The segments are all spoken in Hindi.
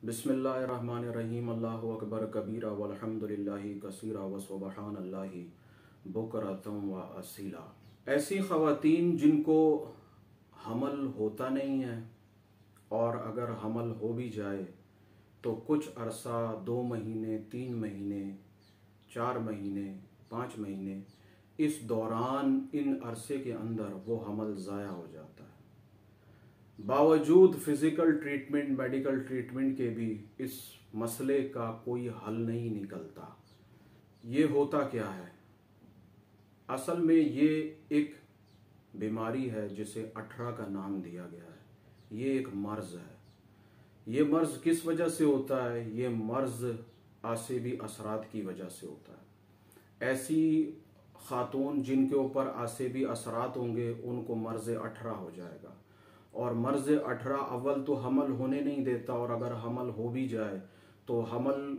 बिस्मिल्लाहिर्रहमानिर्रहीम। अल्लाहु अकबर कबीरा वल्हम्दुलिल्लाहि कसीरा व सुबहानल्लाहि बुकरतम व असीला। ऐसी ख़वातीन जिनको हमल होता नहीं है और अगर हमल हो भी जाए तो कुछ अरसा 2 महीने, 3 महीने, 4 महीने, 5 महीने, इस दौरान इन अरसे के अंदर वो हमल ज़ाया हो जाता है। बावजूद फ़िज़िकल ट्रीटमेंट, मेडिकल ट्रीटमेंट के भी इस मसले का कोई हल नहीं निकलता। ये होता क्या है? असल में ये एक बीमारी है जिसे 18 का नाम दिया गया है। ये एक मर्ज़ है। ये मर्ज़ किस वजह से होता है? ये मर्ज़ आसेबी असरात की वजह से होता है। ऐसी खातून जिनके ऊपर आसेबी असरात होंगे उनको मर्ज़ 18 हो जाएगा। और मर्ज़ 18 अव्वल तो हमल होने नहीं देता, और अगर हमल हो भी जाए तो हमल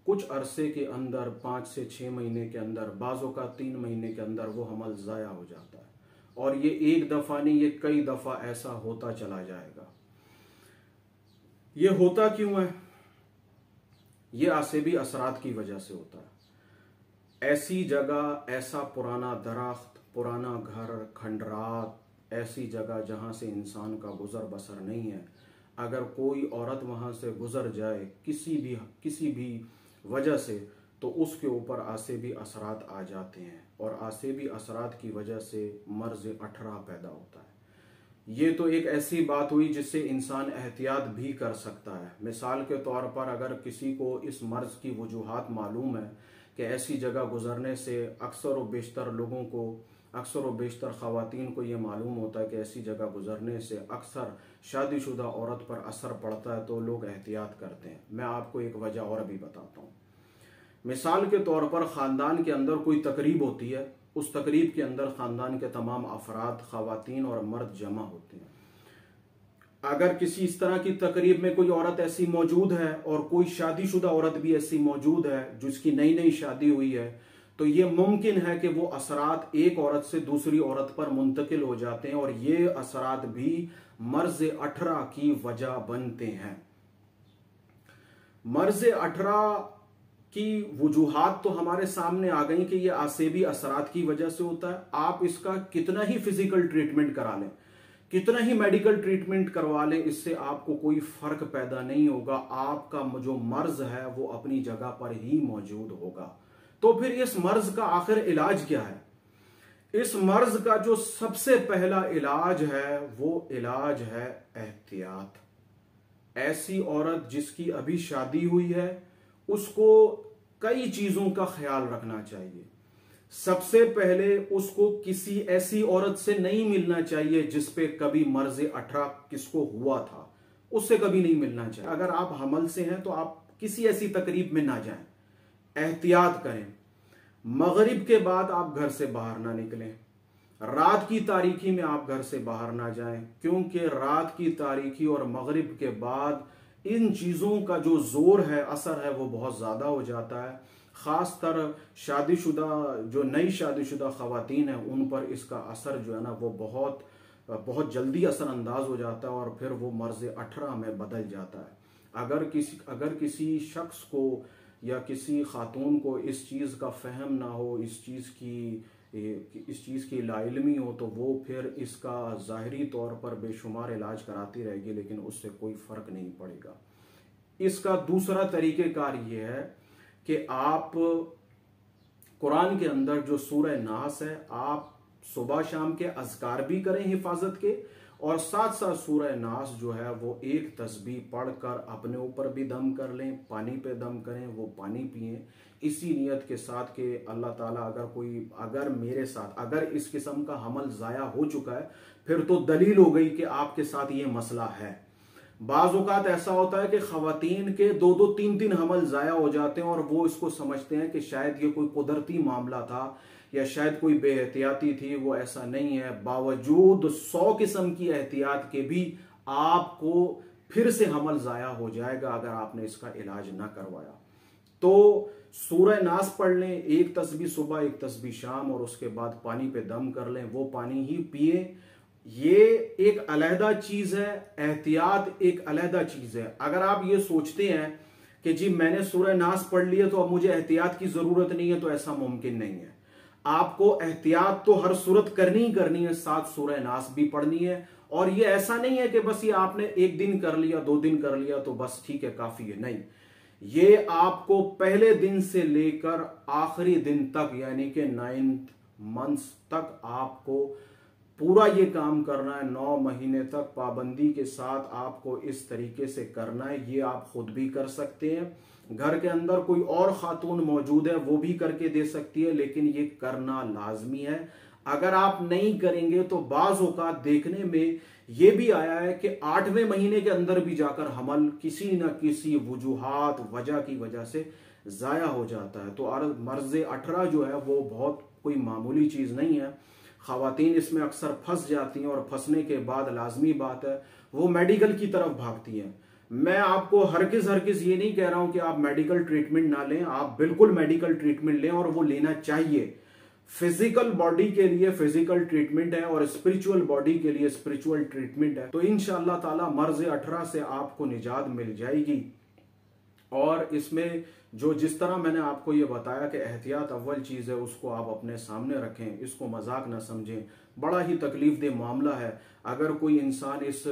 कुछ अरसे के अंदर 5 से 6 महीने के अंदर, बाज़ों का 3 महीने के अंदर वो हमल ज़ाया हो जाता है। और ये एक दफ़ा नहीं, ये कई दफ़ा ऐसा होता चला जाएगा। ये होता क्यों है? ये आसेबी असरात की वजह से होता है। ऐसी जगह, ऐसा पुराना दरख्त, पुराना घर, खंडरात, ऐसी जगह जहाँ से इंसान का गुज़र बसर नहीं है, अगर कोई औरत वहाँ से गुज़र जाए किसी भी वजह से, तो उसके ऊपर आसेबी असरात आ जाते हैं और आसेबी असरात की वजह से मर्ज़ 18 पैदा होता है। ये तो एक ऐसी बात हुई जिससे इंसान एहतियात भी कर सकता है। मिसाल के तौर पर अगर किसी को इस मर्ज़ की वजूहात मालूम है कि ऐसी जगह गुज़रने से अक्सर व बेशतर लोगों को, अक्सर व बेशतर ख़वातीन को ये मालूम होता है कि ऐसी जगह गुज़रने से अक्सर शादीशुदा औरत पर असर पड़ता है, तो लोग एहतियात करते हैं। मैं आपको एक वजह और भी बताता हूँ। मिसाल के तौर पर ख़ानदान के अंदर कोई तकरीब होती है, उस तकरीब के अंदर ख़ानदान के तमाम अफराद, ख़वातीन और मर्द जमा होते हैं। अगर किसी इस तरह की तकरीब में कोई औरत ऐसी मौजूद है और कोई शादीशुदा औरत भी ऐसी मौजूद है जिसकी नई नई शादी हुई है, तो ये मुमकिन है कि वो असरात एक औरत से दूसरी औरत पर मुंतकिल हो जाते हैं और ये असरात भी मर्ज़ 18 की वजह बनते हैं। मर्ज़ 18 की वजूहात तो हमारे सामने आ गई कि ये आसेबी असरात की वजह से होता है। आप इसका कितना ही फिजिकल ट्रीटमेंट करा लें, कितना ही मेडिकल ट्रीटमेंट करवा लें, इससे आपको कोई फर्क पैदा नहीं होगा। आपका जो मर्ज है वो अपनी जगह पर ही मौजूद होगा। तो फिर इस मर्ज का आखिर इलाज क्या है? इस मर्ज का जो सबसे पहला इलाज है वो इलाज है एहतियात। ऐसी औरत जिसकी अभी शादी हुई है उसको कई चीजों का ख्याल रखना चाहिए। सबसे पहले उसको किसी ऐसी औरत से नहीं मिलना चाहिए जिस पे कभी मर्ज़ 18 किसको हुआ था, उससे कभी नहीं मिलना चाहिए। अगर आप हमल से हैं तो आप किसी ऐसी तकरीब में ना जाएं, एहतियात करें। मगरिब के बाद आप घर से बाहर ना निकलें, रात की तारीकी में आप घर से बाहर ना जाएं, क्योंकि रात की तारीकी और मगरिब के बाद इन चीज़ों का जो जोर है, असर है, वो बहुत ज़्यादा हो जाता है। ख़ासतर शादीशुदा, जो नई शादीशुदा ख़वातीन हैं, उन पर इसका असर जो है ना वो बहुत जल्दी असरअंदाज हो जाता है और फिर वो मर्ज़ 18 में बदल जाता है। अगर किसी शख्स को या किसी खातून को इस चीज़ का फ़हम ना हो, इस चीज़ की लाइल्मी हो, तो वो फिर इसका ज़ाहिरी तौर पर बेशुमार इलाज कराती रहेगी, लेकिन उससे कोई फ़र्क नहीं पड़ेगा। इसका दूसरा तरीक़ेकार ये है कि आप कुरान के अंदर जो सूरह नास है, आप सुबह शाम के अज़कार भी करें हिफाजत के, और साथ साथ सूरह नास जो है वो एक तस्बीह पढ़कर अपने ऊपर भी दम कर लें, पानी पे दम करें, वो पानी पिएं, इसी नियत के साथ कि अल्लाह ताला अगर इस किस्म का हमल ज़ाया हो चुका है, फिर तो दलील हो गई कि आपके साथ ये मसला है। बाज़ औक़ात ऐसा होता है कि ख़वातीन के 2-2, 3-3 हमल ज़ाया हो जाते हैं और वो इसको समझते हैं कि शायद ये कोई कुदरती मामला था या शायद कोई बेहतियाती थी। वो ऐसा नहीं है। बावजूद 100 किस्म की एहतियात के भी आपको फिर से हमल ज़ाया हो जाएगा अगर आपने इसका इलाज ना करवाया। तो सूरह नास पढ़ लें, एक तस्बीह सुबह, एक तस्बीह शाम, और उसके बाद पानी पे दम कर लें, वो पानी ही पिए। ये एक अलहदा चीज़ है, एहतियात एक अलहदा चीज़ है। अगर आप ये सोचते हैं कि जी मैंने सूरह नास पढ़ लिया तो अब मुझे एहतियात की ज़रूरत नहीं है, तो ऐसा मुमकिन नहीं है। आपको एहतियात तो हर सूरत करनी ही करनी है, साथ सूरह नास भी पढ़नी है। और ये ऐसा नहीं है कि बस ये आपने एक दिन कर लिया, 2 दिन कर लिया तो बस ठीक है, काफ़ी है, नहीं। ये आपको पहले दिन से लेकर आखिरी दिन तक, यानी कि 9th मंथ्स तक आपको पूरा ये काम करना है। 9 महीने तक पाबंदी के साथ आपको इस तरीके से करना है। ये आप खुद भी कर सकते हैं, घर के अंदर कोई और खातून मौजूद है वो भी करके दे सकती है, लेकिन ये करना लाजमी है। अगर आप नहीं करेंगे तो बाज़ औक़ात देखने में ये भी आया है कि 8वें महीने के अंदर भी जाकर हमल किसी न किसी वजूहात वजह की वजह से ज़ाया हो जाता है। तो मर्ज़ 18 जो है वो बहुत कोई मामूली चीज़ नहीं है। ख़वातीन इसमें अक्सर फंस जाती हैं और फंसने के बाद लाजमी बात है वो मेडिकल की तरफ भागती हैं। मैं आपको हरगिज़ ये नहीं कह रहा हूं कि आप मेडिकल ट्रीटमेंट ना लें, आप बिल्कुल मेडिकल ट्रीटमेंट लें और वो लेना चाहिए। फिजिकल बॉडी के लिए फिजिकल ट्रीटमेंट है और स्पिरिचुअल बॉडी के लिए स्पिरिचुअल ट्रीटमेंट है। तो इंशाअल्लाह ताला मर्ज़ 18 से आपको निजात मिल जाएगी। और इसमें जो जिस तरह मैंने आपको ये बताया कि एहतियात अव्वल चीज़ है, उसको आप अपने सामने रखें, इसको मजाक ना समझें। बड़ा ही तकलीफ दे मामला है। अगर कोई इंसान इस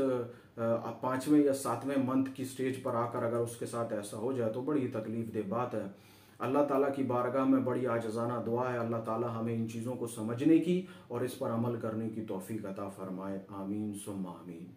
5वें या 7वें मंथ की स्टेज पर आकर अगर उसके साथ ऐसा हो जाए तो बड़ी तकलीफ दे बात है। अल्लाह ताला की बारगाह में बड़ी आजज़ाना दुआ है, अल्लाह ताला हमें इन चीज़ों को समझने की और इस पर अमल करने की तौफीक अता फरमाए। आमीन सुम्मा आमीन।